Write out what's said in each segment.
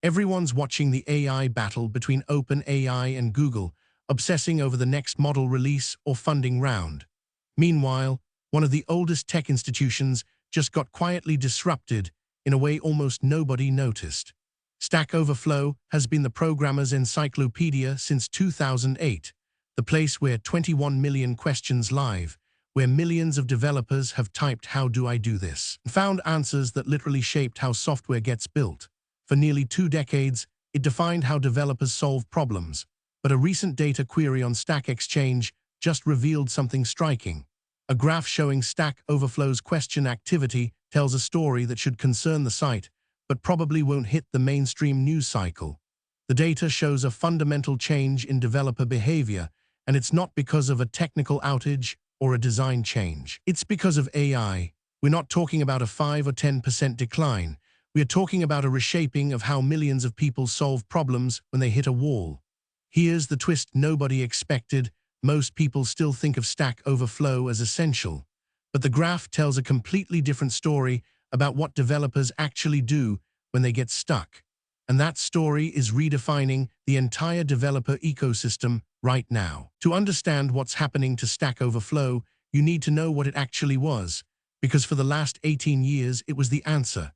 Everyone's watching the AI battle between OpenAI and Google, obsessing over the next model release or funding round. Meanwhile, one of the oldest tech institutions just got quietly disrupted in a way almost nobody noticed. Stack Overflow has been the programmer's encyclopedia since 2008, the place where 21 million questions live, where millions of developers have typed "how do I do this?" and found answers that literally shaped how software gets built. For nearly 2 decades, it defined how developers solve problems, but a recent data query on Stack Exchange just revealed something striking. A graph showing Stack Overflow's question activity tells a story that should concern the site, but probably won't hit the mainstream news cycle. The data shows a fundamental change in developer behavior, and it's not because of a technical outage or a design change. It's because of AI. We're not talking about a 5 or 10% decline. We are talking about a reshaping of how millions of people solve problems when they hit a wall. Here's the twist nobody expected. Most people still think of Stack Overflow as essential, but the graph tells a completely different story about what developers actually do when they get stuck. And that story is redefining the entire developer ecosystem right now. To understand what's happening to Stack Overflow, you need to know what it actually was, because for the last 18 years, it was the answer.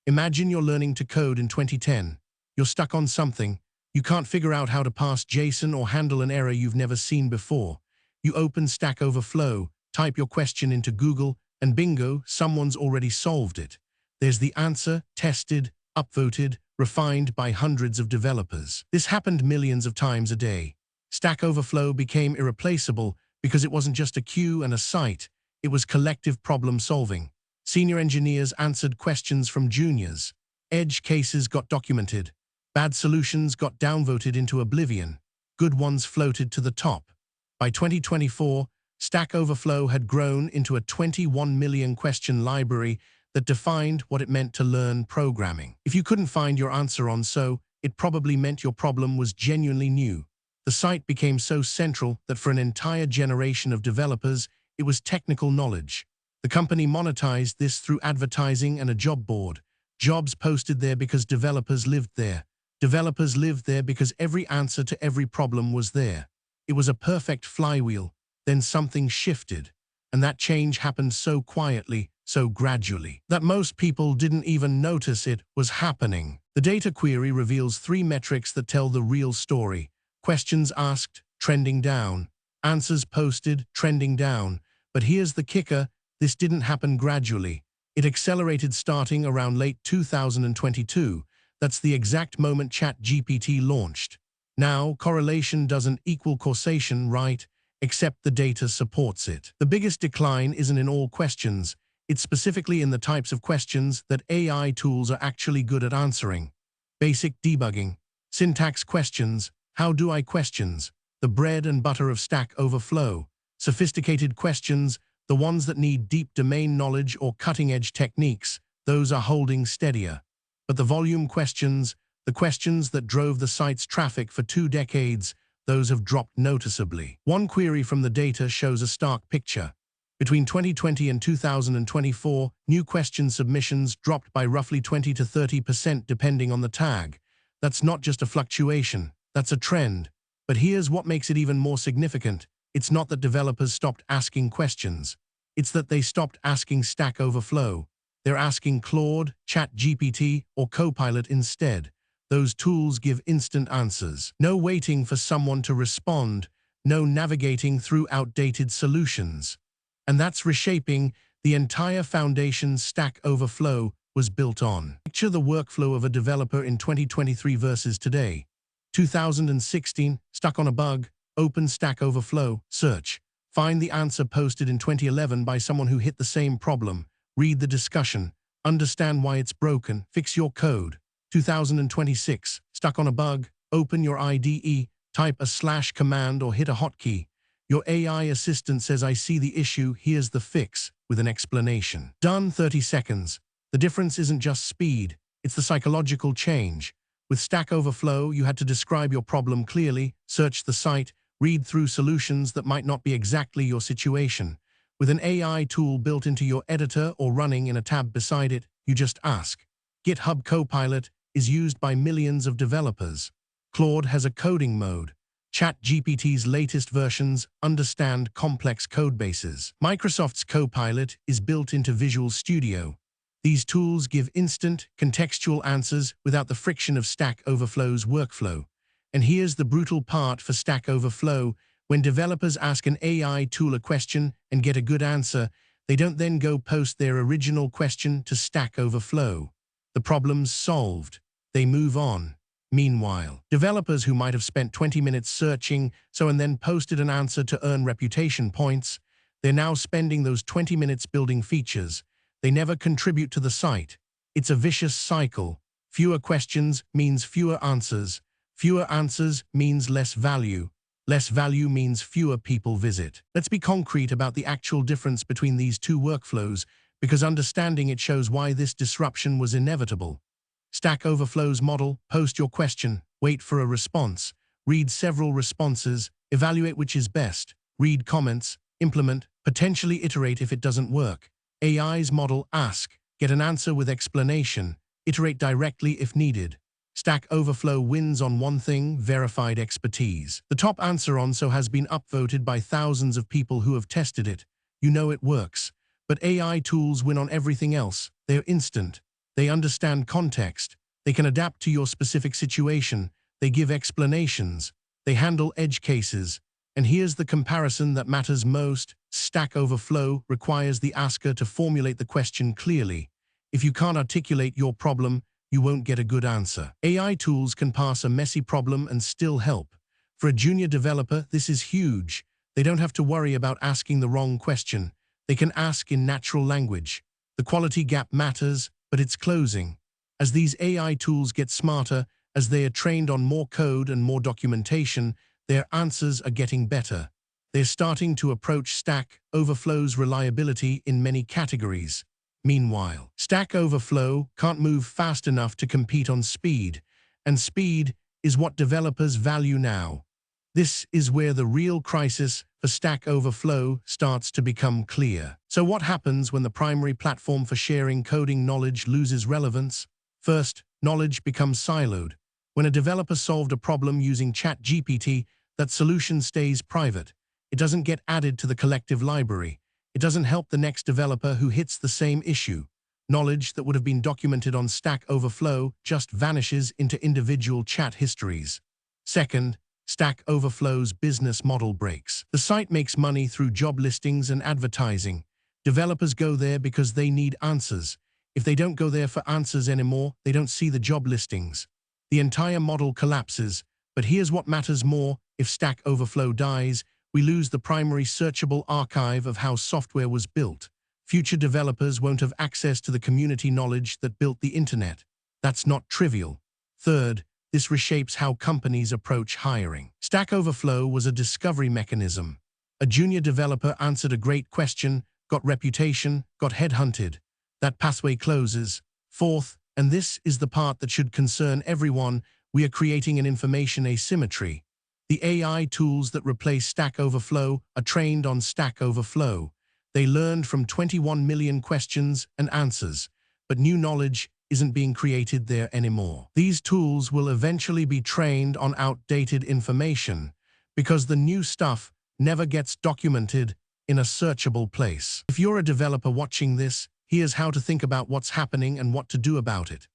Imagine you're learning to code in 2010. You're stuck on something. You can't figure out how to parse JSON or handle an error you've never seen before. You open Stack Overflow, type your question into Google, and bingo, someone's already solved it. There's the answer, tested, upvoted, refined by hundreds of developers. This happened millions of times a day. Stack Overflow became irreplaceable because it wasn't just a queue and a site, it was collective problem solving. Senior engineers answered questions from juniors. Edge cases got documented. Bad solutions got downvoted into oblivion. Good ones floated to the top. By 2024, Stack Overflow had grown into a 21 million question library that defined what it meant to learn programming. If you couldn't find your answer on SO, it probably meant your problem was genuinely new. The site became so central that for an entire generation of developers, it was technical knowledge. The company monetized this through advertising and a job board. Jobs posted there because developers lived there. Developers lived there because every answer to every problem was there. It was a perfect flywheel. Then something shifted, and that change happened so quietly, so gradually, that most people didn't even notice it was happening. The data query reveals 3 metrics that tell the real story. Questions asked, trending down. Answers posted, trending down. But here's the kicker. This didn't happen gradually. It accelerated starting around late 2022. That's the exact moment ChatGPT launched. Now, correlation doesn't equal causation, right? Except the data supports it. The biggest decline isn't in all questions. It's specifically in the types of questions that AI tools are actually good at answering. Basic debugging, syntax questions, how do I questions, the bread and butter of Stack Overflow. Sophisticated questions, the ones that need deep domain knowledge or cutting-edge techniques, those are holding steadier. But the volume questions, the questions that drove the site's traffic for 2 decades, those have dropped noticeably. One query from the data shows a stark picture. Between 2020 and 2024, new question submissions dropped by roughly 20 to 30% depending on the tag. That's not just a fluctuation, that's a trend. But here's what makes it even more significant. It's not that developers stopped asking questions. It's that they stopped asking Stack Overflow. They're asking Claude, ChatGPT, or Copilot instead. Those tools give instant answers. No waiting for someone to respond. No navigating through outdated solutions. And that's reshaping the entire foundation Stack Overflow was built on. Picture the workflow of a developer in 2023 versus today. 2016, stuck on a bug, open Stack Overflow, search. Find the answer posted in 2011 by someone who hit the same problem. Read the discussion. Understand why it's broken. Fix your code. 2026, stuck on a bug, open your IDE, type a / command or hit a hotkey. Your AI assistant says, I see the issue, here's the fix, with an explanation. Done 30 seconds. The difference isn't just speed, it's the psychological change. With Stack Overflow, you had to describe your problem clearly, search the site, read through solutions that might not be exactly your situation. With an AI tool built into your editor or running in a tab beside it, you just ask. GitHub Copilot, is used by millions of developers. Claude has a coding mode. ChatGPT's latest versions understand complex codebases. Microsoft's Copilot is built into Visual Studio. These tools give instant, contextual answers without the friction of Stack Overflow's workflow. And here's the brutal part for Stack Overflow. When developers ask an AI tool a question and get a good answer, they don't then go post their original question to Stack Overflow. The problem's solved. They move on. Meanwhile, developers who might have spent 20 minutes searching and then posted an answer to earn reputation points, they're now spending those 20 minutes building features. They never contribute to the site. It's a vicious cycle. Fewer questions means fewer answers. Fewer answers means less value. Less value means fewer people visit. Let's be concrete about the actual difference between these two workflows, because understanding it shows why this disruption was inevitable. Stack Overflow's model: post your question, wait for a response, read several responses, evaluate which is best, read comments, implement, potentially iterate if it doesn't work. AI's model: ask, get an answer with explanation, iterate directly if needed. Stack Overflow wins on one thing: verified expertise. The top answer has been upvoted by thousands of people who have tested it. You know it works. But AI tools win on everything else. They're instant. They understand context. They can adapt to your specific situation. They give explanations. They handle edge cases. And here's the comparison that matters most. Stack Overflow requires the asker to formulate the question clearly. If you can't articulate your problem, you won't get a good answer. AI tools can parse a messy problem and still help. For a junior developer, this is huge. They don't have to worry about asking the wrong question. They can ask in natural language. The quality gap matters, but it's closing. As these AI tools get smarter, as they are trained on more code and more documentation, their answers are getting better. They're starting to approach Stack Overflow's reliability in many categories. Meanwhile, Stack Overflow can't move fast enough to compete on speed, and speed is what developers value now. This is where the real crisis for Stack Overflow starts to become clear. So what happens when the primary platform for sharing coding knowledge loses relevance? First, knowledge becomes siloed. When a developer solved a problem using ChatGPT, that solution stays private. It doesn't get added to the collective library. It doesn't help the next developer who hits the same issue. Knowledge that would have been documented on Stack Overflow just vanishes into individual chat histories. Second, Stack Overflow's business model breaks. The site makes money through job listings and advertising. Developers go there because they need answers. If they don't go there for answers anymore, they don't see the job listings. The entire model collapses. But here's what matters more: if Stack Overflow dies, we lose the primary searchable archive of how software was built. Future developers won't have access to the community knowledge that built the internet. That's not trivial. Third, this reshapes how companies approach hiring. Stack Overflow was a discovery mechanism. A junior developer answered a great question, got reputation, got headhunted. That pathway closes. Fourth, and this is the part that should concern everyone, we are creating an information asymmetry. The AI tools that replace Stack Overflow are trained on Stack Overflow. They learned from 21 million questions and answers, but new knowledge isn't being created there anymore. These tools will eventually be trained on outdated information because the new stuff never gets documented in a searchable place. If you're a developer watching this, here's how to think about what's happening and what to do about it.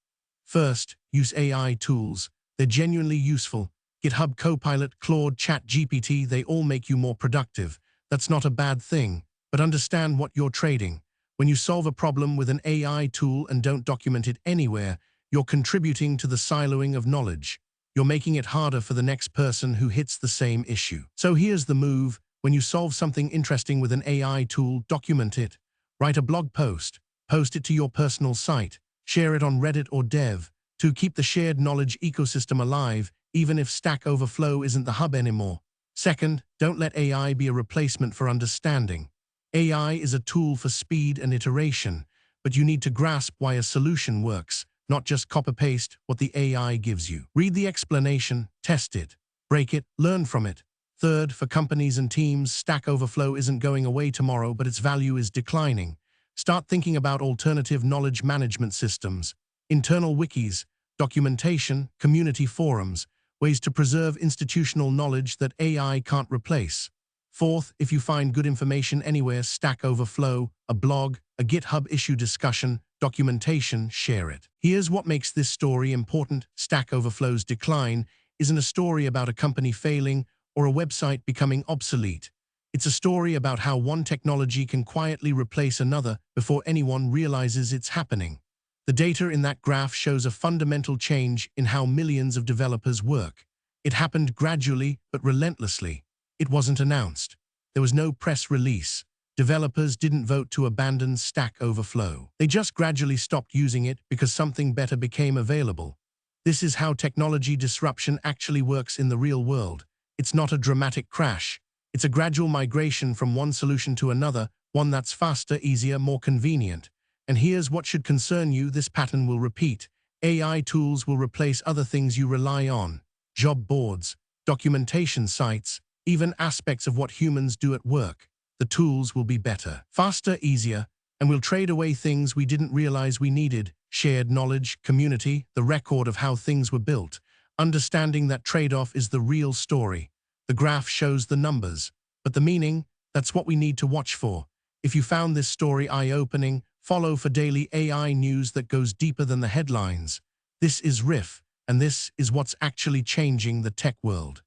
First, use AI tools. They're genuinely useful. GitHub Copilot, Claude, ChatGPT, they all make you more productive. That's not a bad thing, but understand what you're trading. When you solve a problem with an AI tool and don't document it anywhere, you're contributing to the siloing of knowledge. You're making it harder for the next person who hits the same issue. So here's the move. When you solve something interesting with an AI tool, document it. Write a blog post. Post it to your personal site. Share it on Reddit or Dev. To keep the shared knowledge ecosystem alive, even if Stack Overflow isn't the hub anymore. Second, don't let AI be a replacement for understanding. AI is a tool for speed and iteration, but you need to grasp why a solution works, not just copy-paste what the AI gives you. Read the explanation, test it, break it, learn from it. Third, for companies and teams, Stack Overflow isn't going away tomorrow, but its value is declining. Start thinking about alternative knowledge management systems, internal wikis, documentation, community forums, ways to preserve institutional knowledge that AI can't replace. Fourth, if you find good information anywhere, Stack Overflow, a blog, a GitHub issue discussion, documentation, share it. Here's what makes this story important. Stack Overflow's decline isn't a story about a company failing or a website becoming obsolete. It's a story about how one technology can quietly replace another before anyone realizes it's happening. The data in that graph shows a fundamental change in how millions of developers work. It happened gradually but relentlessly. It wasn't announced. There was no press release. Developers didn't vote to abandon Stack Overflow. They just gradually stopped using it because something better became available. This is how technology disruption actually works in the real world. It's not a dramatic crash. It's a gradual migration from one solution to another, one that's faster, easier, more convenient. And here's what should concern you: this pattern will repeat. AI tools will replace other things you rely on: job boards, documentation sites, even aspects of what humans do at work. The tools will be better, faster, easier, and we'll trade away things we didn't realize we needed: shared knowledge, community, the record of how things were built. Understanding that trade-off is the real story. The graph shows the numbers, but the meaning, that's what we need to watch for. If you found this story eye-opening, follow for daily AI news that goes deeper than the headlines. This is Riff, and this is what's actually changing the tech world.